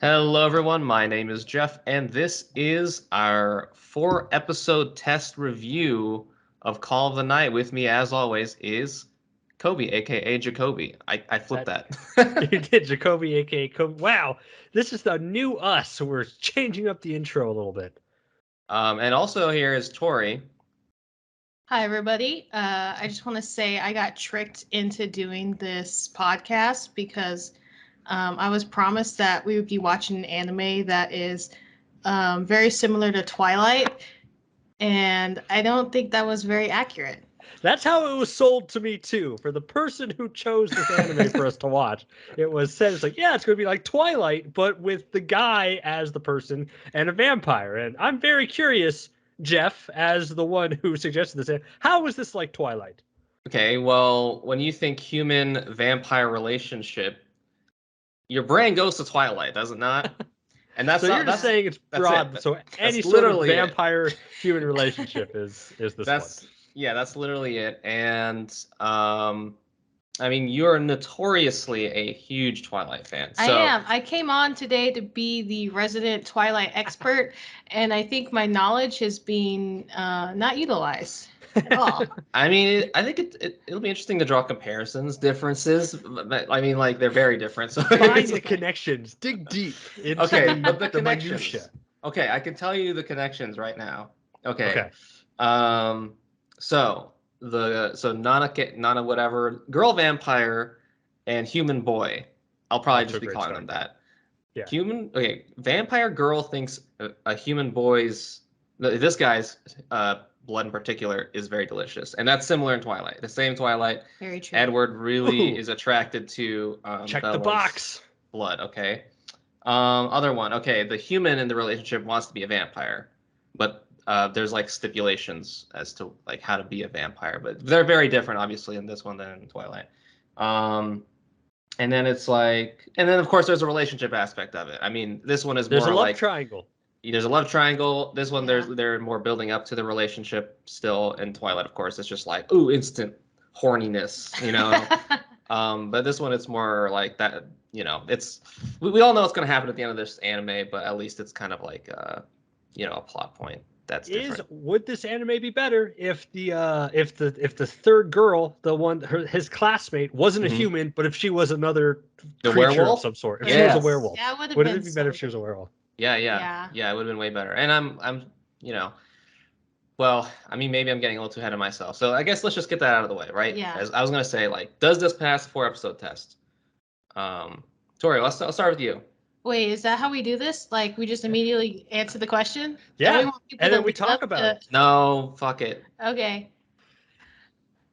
Hello, everyone. My name is Jeff, and this is our 4-episode test review of Call of the Night. With me, as always, is Kobe, aka Jacoby. I flipped that. You did, Jacoby, aka Kobe. Wow, this is the new us. So we're changing up the intro a little bit. And also here is Tori. Hi, everybody. I just want to say I got tricked into doing this podcast because I was promised that we would be watching an anime that is very similar to Twilight, and I don't think that was very accurate. That's how it was sold to me too. For the person who chose this anime for us to watch, it was said it's like, yeah, it's going to be like Twilight, but with the guy as the person and a vampire. And I'm very curious, Jeff, as the one who suggested this, how was this like Twilight? Okay, well, when you think human-vampire relationship, your brain goes to Twilight, does it not? And that's so not, you're that's just saying it's broad. So any sort of vampire-human relationship is this one. Yeah, that's literally it. And I mean, you're notoriously a huge Twilight fan. So... I am. I came on today to be the resident Twilight expert, and I think my knowledge is being not utilized at all. I mean, I think it'll be interesting to draw comparisons, differences. But, I mean, like, they're very different. So find the connections, dig deep into but the connections. Minutia. Okay, I can tell you the connections right now. Okay. So Nana whatever, girl vampire and human boy. I'll probably just be calling them that. Yeah. Vampire girl thinks a human boy's, this guy's blood in particular is very delicious, and that's similar in Twilight. The same Twilight. Very true. Edward really is attracted to check the box blood. Okay. Other one. Okay, the human in the relationship wants to be a vampire, but there's like stipulations as to like how to be a vampire, but they're very different, obviously, in this one than in Twilight. And then it's like, and then of course there's a relationship aspect of it. I mean, this one is there's more a love like triangle. There's a love triangle. This one, they're more building up to the relationship still. In Twilight, of course, it's just like, ooh, instant horniness, you know. But this one, it's more like that, you know. It's we all know what's going to happen at the end of this anime, but at least it's kind of like, you know, a plot point. That's different. Would this anime be better if the third girl, the one his classmate, wasn't a human, but if she was another creature werewolf of some sort? If she was a werewolf, yeah, would it be better if she was a werewolf? Yeah, it would have been way better. And I'm, you know, well, I mean, maybe I'm getting a little too ahead of myself. So I guess let's just get that out of the way, right? Yeah. As I was gonna say, like, does this pass the 4-episode test? Tori, I'll start with you. Wait, is that how we do this? Like, we just immediately answer the question? Yeah, and then we talk about it. No, fuck it. Okay.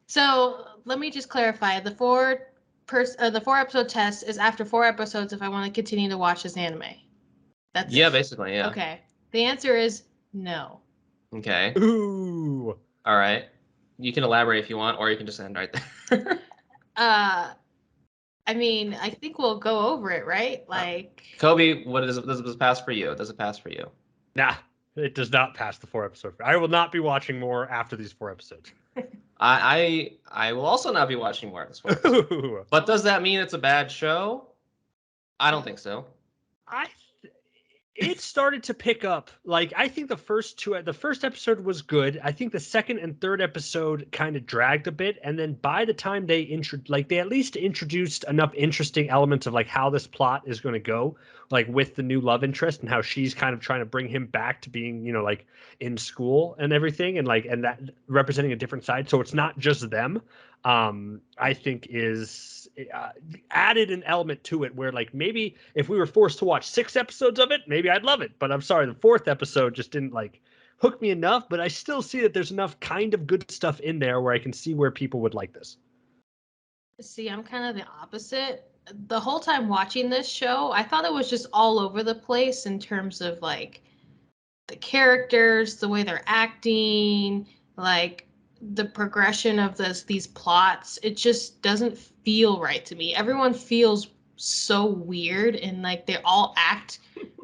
So let me just clarify. The 4-episode test is after 4 episodes if I want to continue to watch this anime. That's it. Basically, yeah. Okay. The answer is no. Okay. Ooh. All right. You can elaborate if you want, or you can just end right there. I mean, I think we'll go over it, right? Like, Kobe, does it pass for you? Does it pass for you? Nah, it does not pass the 4 episode. I will not be watching more after these 4 episodes. I will also not be watching more of this 4 episodes. But does that mean it's a bad show? I don't think so. It started to pick up. Like, I think the first episode was good. I think the second and third episode kind of dragged a bit, and then by the time they at least introduced enough interesting elements of like how this plot is going to go, like with the new love interest and how she's kind of trying to bring him back to being, you know, like in school and everything, and that representing a different side. So it's not just them. I think is added an element to it where, like, maybe if we were forced to watch 6 episodes of it, maybe I'd love it. But I'm sorry, the 4th episode just didn't like hook me enough. But I still see that there's enough kind of good stuff in there where I can see where people would like this. See, I'm kind of the opposite. The whole time watching this show, I thought it was just all over the place in terms of like the characters, the way they're acting, like the progression of these plots. It just doesn't feel right to me. Everyone feels so weird, and like they all act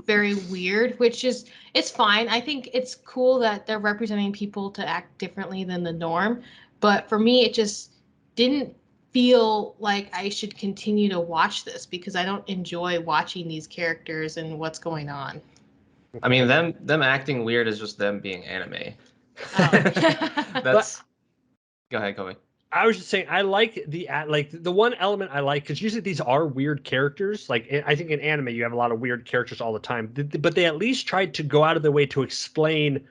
very weird, which is, it's fine. I think it's cool that they're representing people to act differently than the norm, but for me it just didn't feel like I should continue to watch this because I don't enjoy watching these characters and what's going on. I mean, them acting weird is just them being anime. Oh. That's. Go ahead, Kobe. I was just saying, I like the one element I like, because usually these are weird characters. Like, I think in anime you have a lot of weird characters all the time, but they at least tried to go out of their way to explain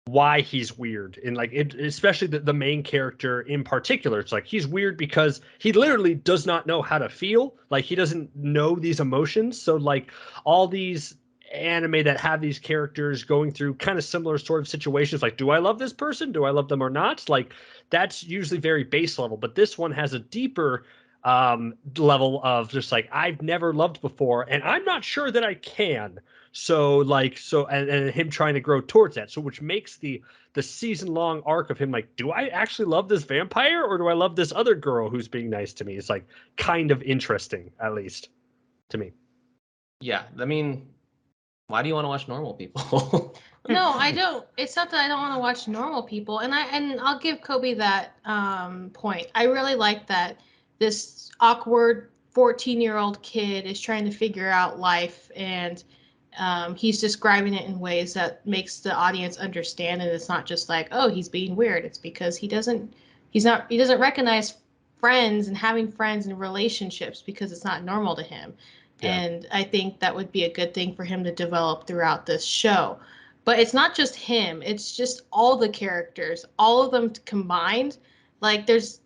why he's weird. And like especially the main character in particular, it's like he's weird because he literally does not know how to feel. Like, he doesn't know these emotions. So like all these anime that have these characters going through kind of similar sort of situations, like, do I love this person, do I love them or not, like that's usually very base level. But this one has a deeper level of just like, I've never loved before and I'm not sure that I can. And him trying to grow towards that, so which makes the season long arc of him like, do I actually love this vampire or do I love this other girl who's being nice to me? It's like kind of interesting, at least to me. Yeah, I mean, why do you want to watch normal people? No, I don't. It's not that I don't want to watch normal people, and I'll give Kobe that point. I really like that this awkward 14-year-old kid is trying to figure out life, and he's describing it in ways that makes the audience understand, and it's not just like, oh, he's being weird. It's because he doesn't recognize friends and having friends and relationships because it's not normal to him. Yeah. And I think that would be a good thing for him to develop throughout this show. But it's not just him. It's just all the characters, all of them combined. Like it's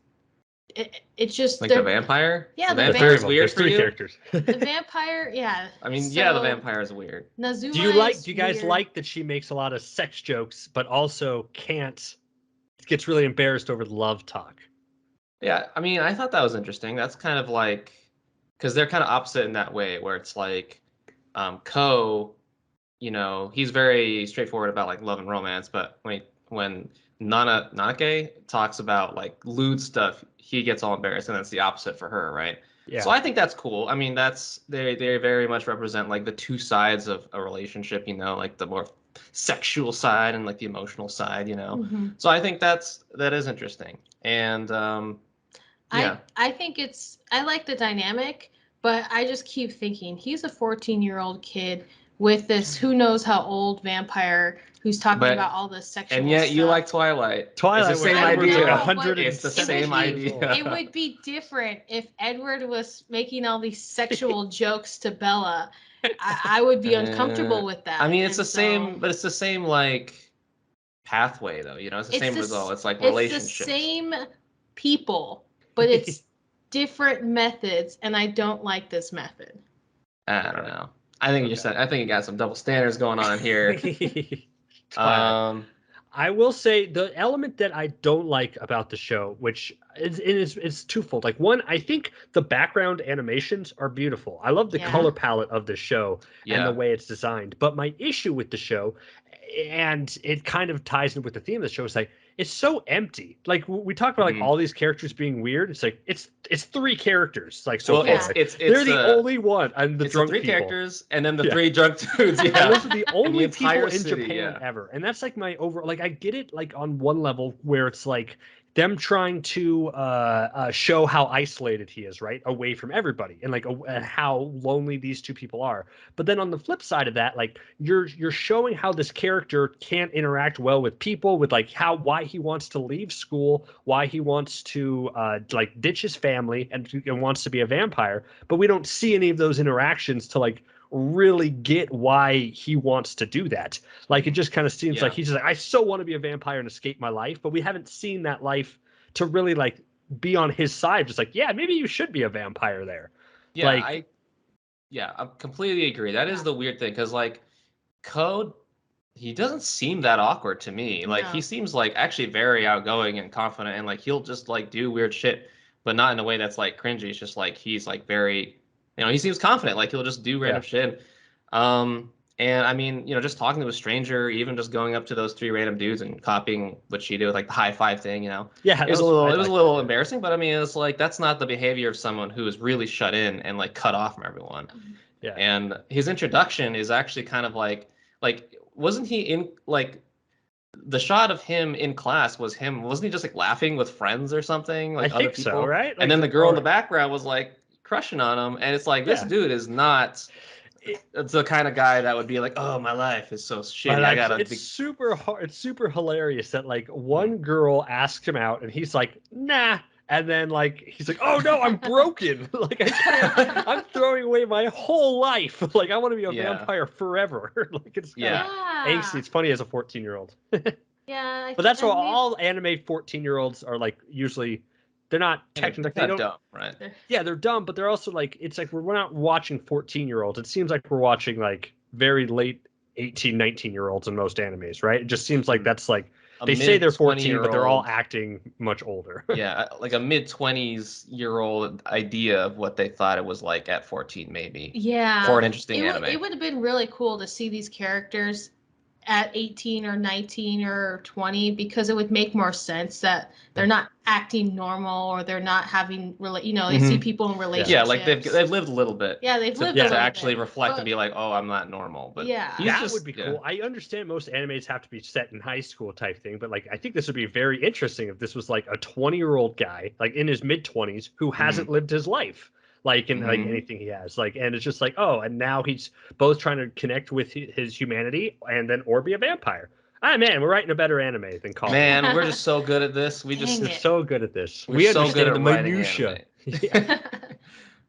just like the vampire. Yeah, the vampire is weird. There's three characters. The vampire, yeah. I mean, yeah, the vampire is weird. Nazuma. Do you guys weird. Like that she makes a lot of sex jokes, but also gets really embarrassed over love talk? Yeah, I mean, I thought that was interesting. That's kind of like, because they're kind of opposite in that way, where it's like, Ko, he's very straightforward about like love and romance, but when Nanake talks about like lewd stuff, he gets all embarrassed, and that's the opposite for her, right? Yeah. So I think that's cool. I mean, they very much represent like the two sides of a relationship, like the more sexual side and like the emotional side, Mm-hmm. So I think that is interesting. And yeah. I think I like the dynamic, but I just keep thinking he's a 14-year-old kid with this who knows how old vampire who's talking about all this sexual and yet stuff. You like Twilight. It's the same idea. It's the same idea. It would be different if Edward was making all these sexual jokes to Bella. I would be uncomfortable with that. I mean, it's the same, but it's the same like pathway though. It's the same result. It's like relationships. It's the same people, but it's different methods, and I don't like this method. I don't know. I think you got some double standards going on here. I will say the element that I don't like about the show, which is twofold. Like, one, I think the background animations are beautiful. I love the color palette of the show and the way it's designed. But my issue with the show, and it kind of ties in with the theme of the show, is like, it's so empty. Like, we talk about like all these characters being weird. It's like it's three characters. Like, so far. They're the only one, and the drunk three people. characters, and then the three drunk dudes. Yeah, and those are the only the people in city, Japan ever. And that's like my overall. Like, I get it. Like, on one level where it's like them trying to show how isolated he is, right, away from everybody, and like how lonely these two people are. But then on the flip side of that, like you're showing how this character can't interact well with people, with like why he wants to leave school, why he wants to like ditch his family and wants to be a vampire. But we don't see any of those interactions to like really get why he wants to do that. Like, it just kind of seems like he's just like, I so want to be a vampire and escape my life, but we haven't seen that life to really like be on his side. Just like, yeah, maybe you should be a vampire there. Yeah, like, I completely agree. That is the weird thing, because like Code, he doesn't seem that awkward to me. Like, he seems like actually very outgoing and confident, and like he'll just like do weird shit, but not in a way that's like cringy. It's just like he's like very, he seems confident. Like, he'll just do random shit. And I mean, just talking to a stranger, even just going up to those three random dudes and copying what she did with like the high five thing, Yeah, it was a little embarrassing, but I mean, it's like, that's not the behavior of someone who is really shut in and like cut off from everyone. Yeah. And his introduction is actually kind of like wasn't he in like the shot of him in class was him, wasn't he just like laughing with friends or something, like I other think people? so, right? And then the girl in the background was like crushing on him, and it's like this Yeah. dude is not. It's the kind of guy that would be like, oh, my life is so shitty. I gotta. It's super hard. It's super hilarious that like one girl asks him out and he's like, nah. And then like he's like, oh no, I'm broken. Like I can't. I'm throwing away my whole life. Like I want to be a vampire forever. Like it's kind of angsty. It's funny as a 14-year-old. Yeah. But that's what all anime 14-year-olds are like. Usually, they're not technically. They're kind of dumb, right? Yeah, they're dumb, but they're also like it's like we're not watching 14-year-olds. It seems like we're watching like very late 18, 19-year-olds in most animes, right? It just seems like that's like they say they're 14, but they're all acting much older. Yeah, like a mid-20s-year-old idea of what they thought it was like at 14, maybe. Yeah. For an interesting anime. It would have been really cool to see these characters at 18 or 19 or 20 because it would make more sense that they're not acting normal or they're not having you see people in relationships. Yeah, like they've lived a little bit. Yeah, they've lived a little to actually bit. reflect and be like, oh, I'm not normal. But yeah, that would be cool. I understand most animes have to be set in high school type thing, but like I think this would be very interesting if this was like a 20-year-old guy, like in his mid-20s, who hasn't lived his life. Like in like anything he has, like, and it's just like, oh, and now he's both trying to connect with his humanity and then or be a vampire. Ah, man, we're writing a better anime than Call. Man, we're just so good at this. We're so good at this. We so understand the minutia.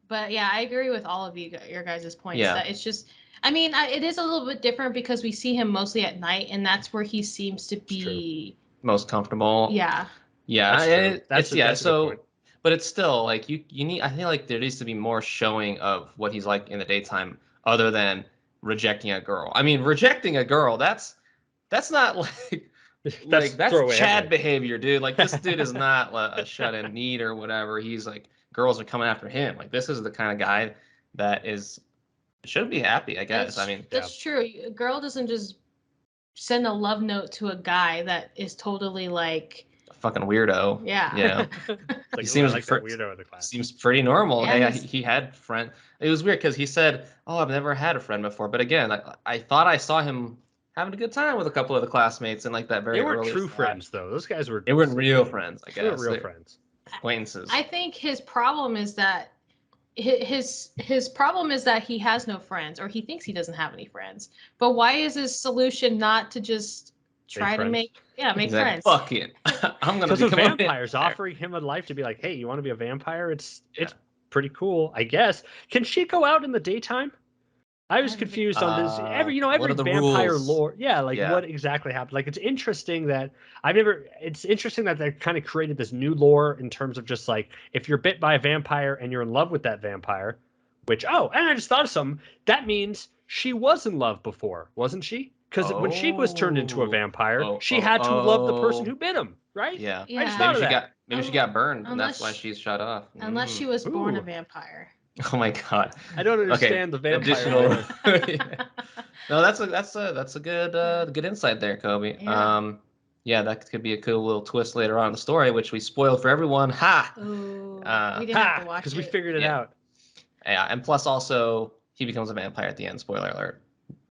But yeah, I agree with all of your guys' points. Yeah. That it's just, I mean, it is a little bit different because we see him mostly at night, and that's where he seems to be most comfortable. Yeah. Yeah, that's a good point. But it's still like you need. I feel like there needs to be more showing of what he's like in the daytime, other than rejecting a girl. I mean, rejecting a girl, that's not like that's Chad behavior, dude. Like this dude is not a shut-in need or whatever. He's like girls are coming after him. Like this is the kind of guy that should be happy, I guess. That's true. A girl doesn't just send a love note to a guy that is totally like fucking weirdo. Yeah. Like, he seems like weirdo in the class. Seems pretty normal. Yeah, he had friend. It was weird because he said, "Oh, I've never had a friend before." But again, I thought I saw him having a good time with a couple of the classmates and like that very. They weren't true friends though. Those guys were. They weren't real friends. I guess real friends. Acquaintances. I think his problem is that his problem is that he has no friends, or he thinks he doesn't have any friends. But why is his solution not to just try to make friends? Fuck it. I'm gonna become vampires offering him a life to be like, hey, you want to be a vampire? It's pretty cool, I guess. Can she go out in the daytime? I was confused on this. Every vampire rules? Lore, what exactly happened? Like, it's interesting that it's interesting that they kind of created this new lore in terms of just like if you're bit by a vampire and you're in love with that vampire, and I just thought of something. That means she was in love before, wasn't she? Because when she was turned into a vampire, she had to love the person who bit him, right? Yeah. Yeah. I just thought of that. Maybe she got burned, and that's why she's shut off. Unless she was born a vampire. Oh my god! I don't understand the vampire. Additional. No, that's a good insight there, Kobe. Yeah. That could be a cool little twist later on in the story, which we spoiled for everyone. Ha! Ooh, we didn't have to watch because we figured it out. Yeah, and plus also he becomes a vampire at the end. Spoiler alert.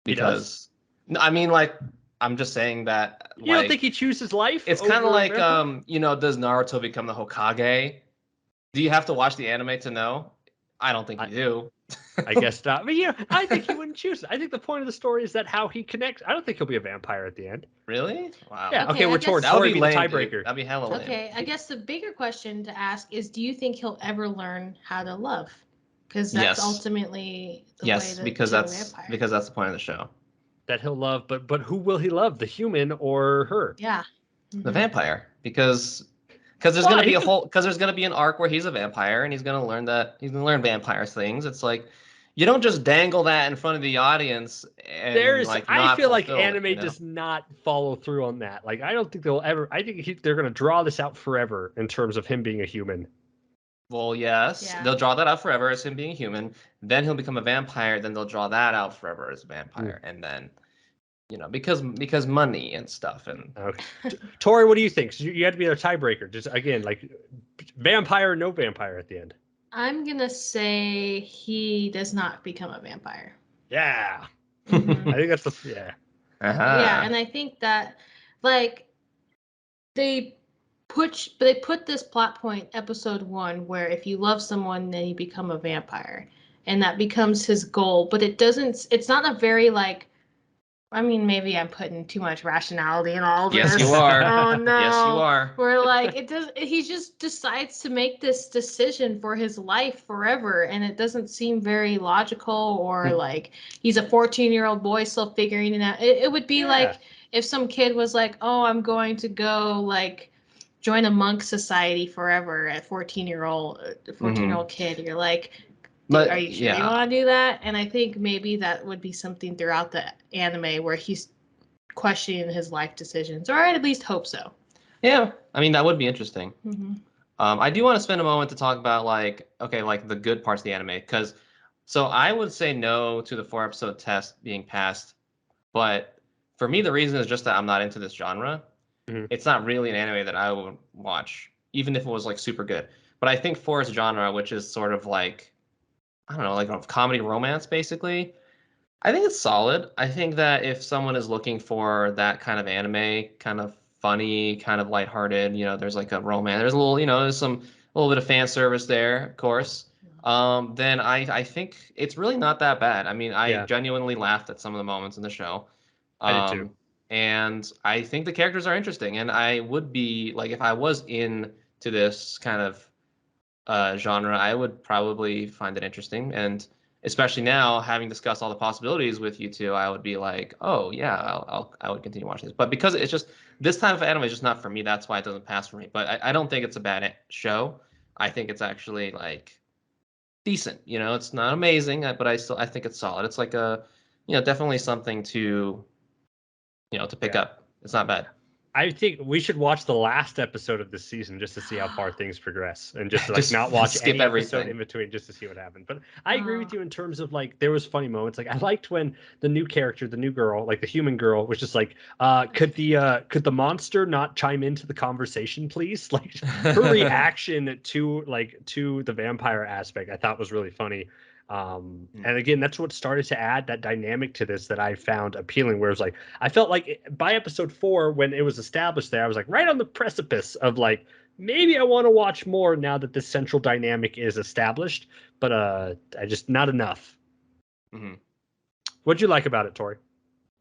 Because I mean, like, I'm just saying that. You don't think he chooses life? It's kind of like does Naruto become the Hokage? Do you have to watch the anime to know? I don't think you do. I guess not. But I think he wouldn't choose it. I think the point of the story is that how he connects. I don't think he'll be a vampire at the end. Really? Wow. Yeah. Okay, we're towards that would be the lame, tiebreaker. Dude. That'd be hella lame. Okay, I guess the bigger question to ask is, do you think he'll ever learn how to love? Because that's ultimately the way to because be a that's vampire. because that's the point of the show. That he'll love, but who will he love? The human or her? Yeah. The vampire, because there's gonna be there's gonna be an arc where he's a vampire and he's gonna learn vampire things. It's like you don't just dangle that in front of the audience. And I feel like anime does not follow through on that. Like I don't think they'll ever. I think they're gonna draw this out forever in terms of him being a human. Well, yes, they'll draw that out forever as him being human. Then he'll become a vampire. Then they'll draw that out forever as a vampire, and then. Because money and stuff and. Okay. Tori, what do you think? So you had to be a tiebreaker. Just again, like vampire or no vampire at the end. I'm gonna say he does not become a vampire. Yeah. Mm-hmm. I think that's Uh-huh. Yeah, and I think that like they put this plot point episode 1 where if you love someone then you become a vampire and that becomes his goal, but it's not a very like, I mean, maybe I'm putting too much rationality in all this. Yes, you are. Oh no. Yes, you are. Where like he just decides to make this decision for his life forever, and it doesn't seem very logical, or like he's a 14-year-old boy still figuring it out. It would be like if some kid was like, "Oh, I'm going to go like join a monk society forever" at 14-year-old kid. You're like, But are you sure you want to do that? And I think maybe that would be something throughout the anime where he's questioning his life decisions, or I'd at least hope so. Yeah, I mean that would be interesting. Mm-hmm. I do want to spend a moment to talk about like the good parts of the anime, because so I would say no to the 4-episode test being passed, but for me the reason is just that I'm not into this genre. Mhm. It's not really an anime that I would watch, even if it was like super good. But I think for its genre, which is sort of like, I don't know, like a comedy romance basically, I think it's solid. I think that if someone is looking for that kind of anime, kind of funny, kind of lighthearted, there's like a romance, there's a little, there's a little bit of fan service there, of course. Then I think it's really not that bad. I mean, I genuinely laughed at some of the moments in the show. I did too. And I think the characters are interesting, and I would be like, if I was into this kind of genre, I would probably find it interesting. And especially now, having discussed all the possibilities with you two, I would be like, oh yeah, I would continue watching this. But because it's just this type of anime is just not for me, that's why it doesn't pass for me. But I don't think it's a bad show. I think it's actually like decent. It's not amazing, but I think it's solid. It's like definitely something to to pick up. It's not bad. I think we should watch the last episode of this season just to see how far things progress, and just to, like, Just not watch skip any episode everything in between just to see what happened. But I agree with you in terms of like there was funny moments. Like I liked when the new character, the new girl, like the human girl, was just like, could the monster not chime into the conversation, please? Like her reaction to the vampire aspect, I thought was really funny. And again, that's what started to add that dynamic to this that I found appealing, where it was like I felt like by episode 4, when it was established there, I was like right on the precipice of like, maybe I want to watch more now that this central dynamic is established, but I just not enough. What'd you like about it, Tori?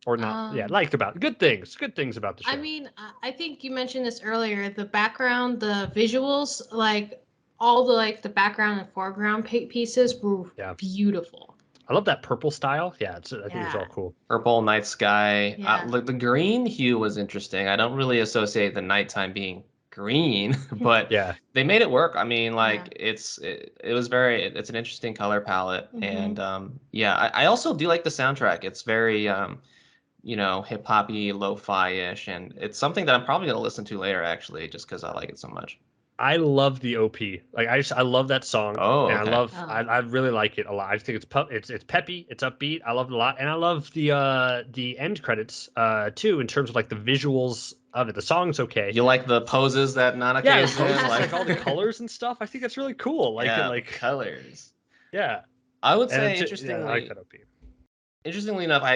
Or not? Liked about it. Good things about the show. I mean, I think you mentioned this earlier, the background, the visuals, like all the background and foreground pieces were beautiful. I love that purple style. I think it's all cool. Purple, night sky. Yeah. The green hue was interesting. I don't really associate the nighttime being green, but they made it work. I mean, like it's an interesting color palette, and I also do like the soundtrack. It's very hip hoppy, lo-fi-ish, and it's something that I'm probably gonna listen to later actually, just because I like it so much. I love the OP. Like I love that song. Oh, and okay. I really like it a lot. I think it's peppy, it's upbeat. I love it a lot, and I love the end credits too, in terms of like the visuals of it. The song's okay. You like the poses that Nanaka is doing? Like all the colors and stuff. I think that's really cool. Like colors. Yeah. I would say interestingly. I like that OP. Interestingly enough, I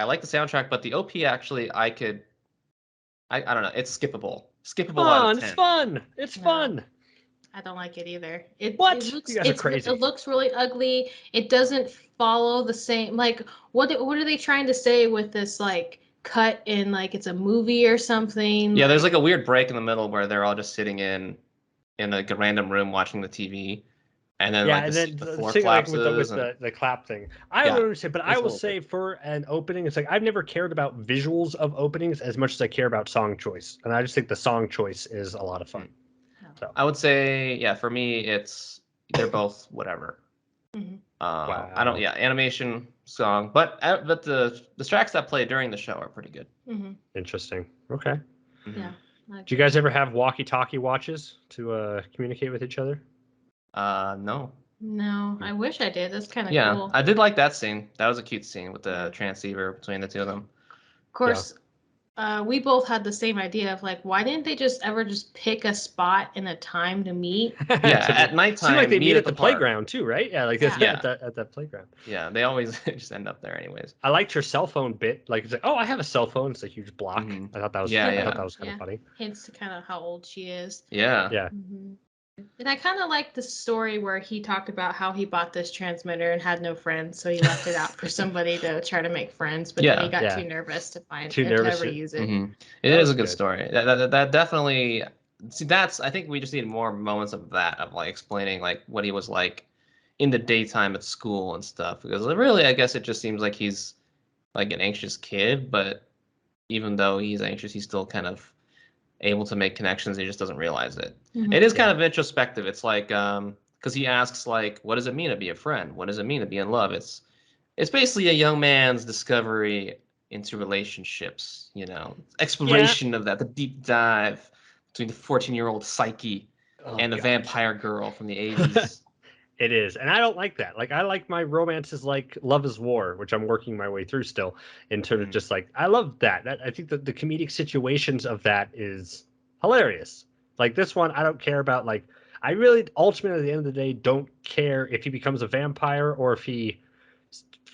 like the soundtrack, but the OP actually I don't know, it's skippable. Skippable out of 10. It's fun. It's fun. I don't like it either. You guys are crazy. It looks really ugly. It doesn't follow the same, like what are they trying to say with this like cut in, like it's a movie or something? Yeah, there's like a weird break in the middle where they're all just sitting in like a random room watching the TV. And then the floor collapses with the clap thing. I don't understand, but I will say for an opening, it's like I've never cared about visuals of openings as much as I care about song choice, and I just think the song choice is a lot of fun. So I would say, for me, they're both whatever. Wow. I don't, animation, song, but the tracks that play during the show are pretty good. Interesting. Okay. Yeah. Do you guys ever have walkie-talkie watches to communicate with each other? No. No, I wish I did. That's kind of cool. I did like that scene. That was a cute scene with the transceiver between the two of them. Of course, we both had the same idea of like, why didn't they just ever just pick a spot and a time to meet? Yeah, at nighttime. Seemed like they meet at the park. playground too, right? Yeah, like Yeah. at that playground. Yeah, they always just end up there anyways. I liked her cell phone bit. Like it's like, oh, I have a cell phone. It's a huge block. Mhm. I thought that was Yeah, I yeah. thought that was kind of funny. Hints to kind of how old she is. Yeah. Yeah. Mm-hmm. And I kind of like the story where he talked about how he bought this transmitter and had no friends, so he left it out for somebody to try to make friends, but then he got too nervous to ever use it. Mm-hmm. It is a good story. That definitely. See, I think we just need more moments of that, of like explaining like what he was like in the daytime at school and stuff. Because really, I guess it just seems like he's like an anxious kid, but even though he's anxious, he's still kind of able to make connections. He just doesn't realize it. Mm-hmm. It is kind of introspective. It's like because he asks like, what does it mean to be a friend? What does it mean to be in love? It's basically a young man's discovery into relationships, you know, exploration of that, the deep dive between the 14-year-old psyche and the vampire girl from the 80s. It is, and I don't like that. Like, I like my romances like Love is War, which I'm working my way through still, in terms of just like, I love that. I think that the comedic situations of that is hilarious. Like this one, I don't care about, like, I really ultimately at the end of the day don't care if he becomes a vampire or if he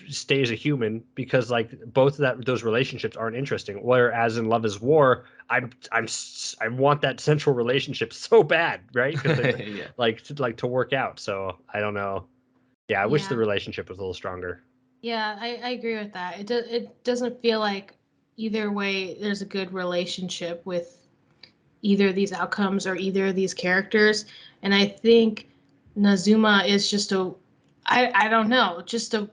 stays a human, because like both of those relationships aren't interesting. Whereas in Love is War, I want that central relationship so bad, right? Yeah. like to work out. So I don't know. Yeah, I wish the relationship was a little stronger. Yeah, I agree with that. It doesn't feel like either way there's a good relationship with either of these outcomes or either of these characters. And I think Nazuma is just I don't know, just a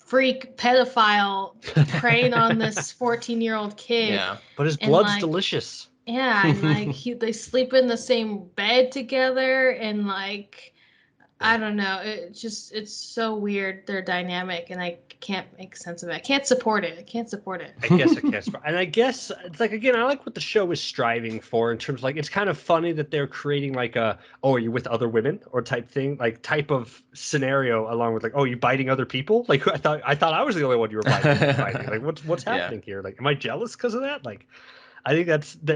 freak pedophile preying on this 14-year-old kid. Yeah, but his blood's delicious. Yeah, and like they sleep in the same bed together, and like I don't know, it's so weird, their dynamic, and I can't make sense of it. I can't support it. I guess I can't support. And I guess it's like, again, I like what the show is striving for in terms of like, it's kind of funny that they're creating like a, oh, are you with other women or type thing, like type of scenario, along with like, oh, you biting other people? Like I thought I was the only one you were biting. Like what's happening here? Like, am I jealous because of that? Like, I think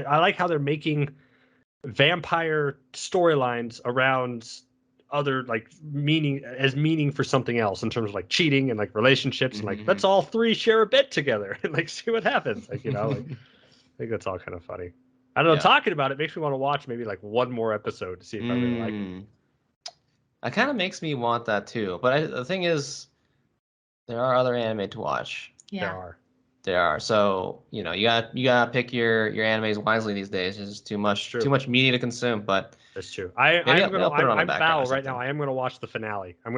I like how they're making vampire storylines around other like meaning for something else, in terms of like cheating and like relationships, and like let's all three share a bed together and like see what happens. Like, you know, like I think that's all kind of funny. I don't know. Talking about it makes me want to watch maybe like one more episode to see if I really like it. That kind of makes me want that too. But the thing is, there are other anime to watch. Yeah. There are. So, you know, you gotta pick your animes wisely these days. There's too much media to consume. But that's true. I'm Val right now. I am gonna watch the finale. I'm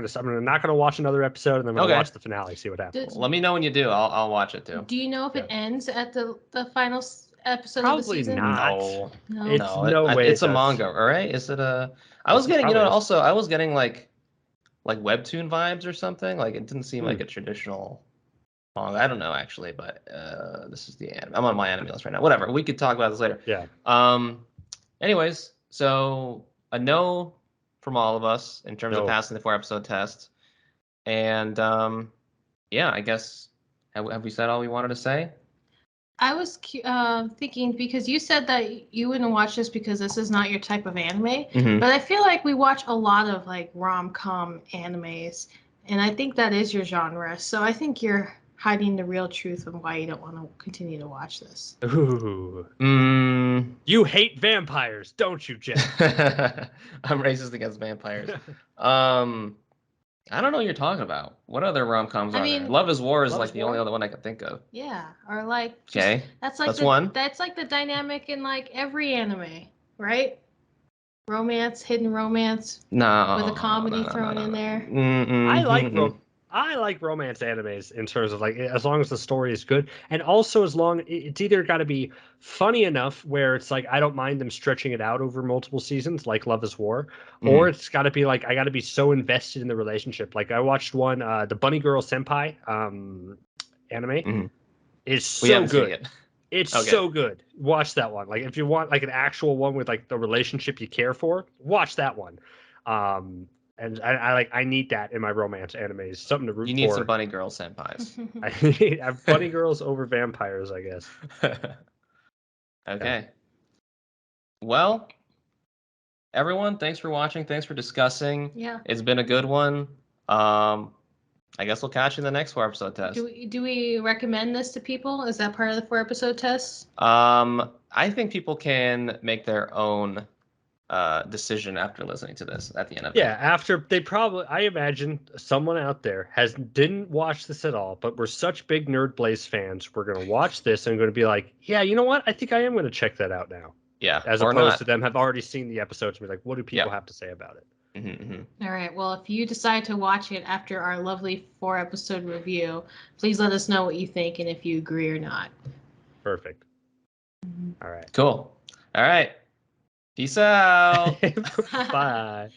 not gonna watch another episode, and then I'm gonna watch the finale, see what happens. Let me know when you do. I'll watch it too. Do you know if it ends at the final episode Probably of the season? Not. No. It's a manga, all right? Is it a? I was getting, also I was getting like webtoon vibes or something. Like it didn't seem like a traditional manga. I don't know actually, but this is the anime. I'm on my anime list right now. Whatever. We could talk about this later. Yeah. Anyways, so a no from all of us in terms of passing the 4-episode test, and yeah, I guess have we said all we wanted to say? I was thinking, because you said that you wouldn't watch this because this is not your type of anime, but I feel like we watch a lot of like rom-com animes, and I think that is your genre. So I think you're hiding the real truth of why you don't want to continue to watch this. Ooh. You hate vampires, don't you, Jeff? I'm racist against vampires. I don't know what you're talking about. What other rom-coms are there? Love is War is like the only other one I can think of. Yeah, or like that's one. That's like the dynamic in like every anime, right? Romance, hidden romance. No. With a comedy thrown in there. I like romance animes in terms of like, as long as the story is good, and also as long it's either got to be funny enough where it's like I don't mind them stretching it out over multiple seasons like Love is War, or it's got to be like I got to be so invested in the relationship. Like I watched one, the Bunny Girl Senpai anime is so good. It's so good. Watch that one. Like if you want like an actual one with like the relationship you care for, watch that one. And I need that in my romance animes. Something to root You need for. some bunny girl senpais. I have bunny girls over vampires, I guess. Okay. Well, everyone, thanks for watching. Thanks for discussing. Yeah. It's been a good one. I guess we'll catch you in the next 4-episode test. Do we recommend this to people? Is that part of the 4-episode test? I think people can make their own decision after listening to this at the end of it. Yeah, after they probably, I imagine someone out there didn't watch this at all, but we're such big Nerdblaze fans. We're gonna watch this and going to be like, yeah, you know what? I think I am going to check that out now. Yeah, as or opposed not. to them have already seen the episodes and be like, what do people Yeah. have to say about it? All right. Well, if you decide to watch it after our lovely 4-episode review, please let us know what you think and if you agree or not. Perfect. All right. Cool. All right. Peace out. Bye.